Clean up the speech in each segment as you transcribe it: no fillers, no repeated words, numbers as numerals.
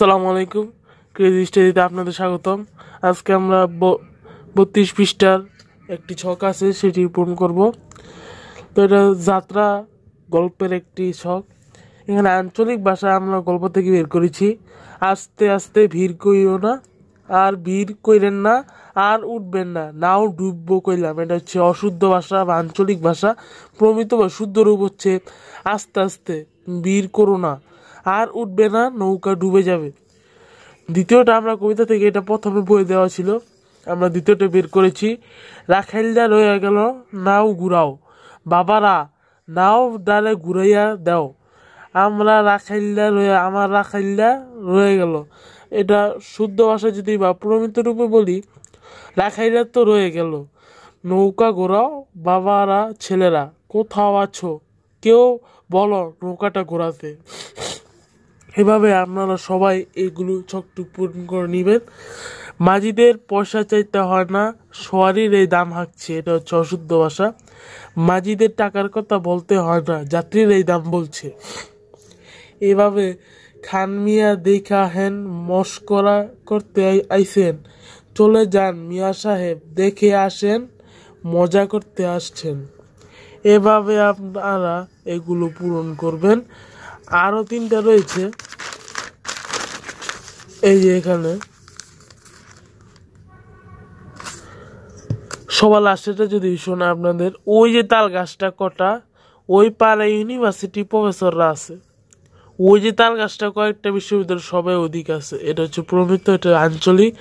আসসালামু আলাইকুম। ক্রেজি স্টাডিতে আপনাদের স্বাগতম। আজকে আমরা 32 পৃষ্ঠার একটি ছক আছে সেটি পূরণ করব। তো এটা যাত্রা গল্পের একটি ছক। এখানে আঞ্চলিক ভাষা আমরা গল্প থেকে বের করেছি। আস্তে আস্তে ভিড় কইও না, আর ভিড় কইরেন না, আর উঠবেন না, নাও ডুববো কইলাম। এটা হচ্ছে অশুদ্ধ ভাষা বা আঞ্চলিক ভাষা। প্রমিত বা শুদ্ধ রূপ হচ্ছে আস্তে আস্তে, ভিড় করো না, আর উঠবে না, নৌকা ডুবে যাবে। দ্বিতীয়টা আমরা কবিতা থেকে, এটা প্রথমে বই দেওয়া ছিল, আমরা দ্বিতীয়টা বের করেছি। রাখাইলদা রয়ে গেল, নাও ঘুরাও, বাবারা নাও ডালে ঘুরাইয়া দাও। আমার রাখাইলদা রয়ে গেল। এটা শুদ্ধ ভাষা যদি বা প্রমিত রূপে বলি, রাখাইলদা তো রয়ে গেল, নৌকা ঘোরাও বাবারা ছেলেরা কোথাও আছো, কেউ বলো নৌকাটা ঘোরাতে। এভাবে আপনারা সবাই এগুলো ছকটুক পূরণ করে নেবেন। মাঝিদের পয়সা চাইতে হয় না, সওয়ারির এই দাম হাঁকছে, এটা হচ্ছে অশুদ্ধ ভাষা। মাঝিদের টাকার কথা বলতে হয় না, যাত্রীর এই দাম বলছে। এভাবে খান মিয়া দেখা হেন মস্করা করতে আইসেন, চলে যান মিয়া সাহেব, দেখে আসেন মজা করতে আসছেন। এভাবে আপনারা এগুলো পূরণ করবেন। আরও 3টা রয়েছে, এই যে এখানে সবার লাস্টেটা যদি শোনা আপনাদের, ওই যে তাল গাছটা কটা, ওই পাড়া ইউনিভার্সিটি প্রফেসররা আছে, ওই যে তাল গাছটা কয়েকটা বিশ্ববিদ্যালয় সবাই অধিক আছে। এটা হচ্ছে প্রমিত, এটা আঞ্চলিক।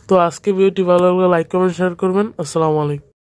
তো আজকে ভিডিওটি ভালো লাগলে লাইক কমেন্ট শেয়ার করবেন। আসসালামু আলাইকুম।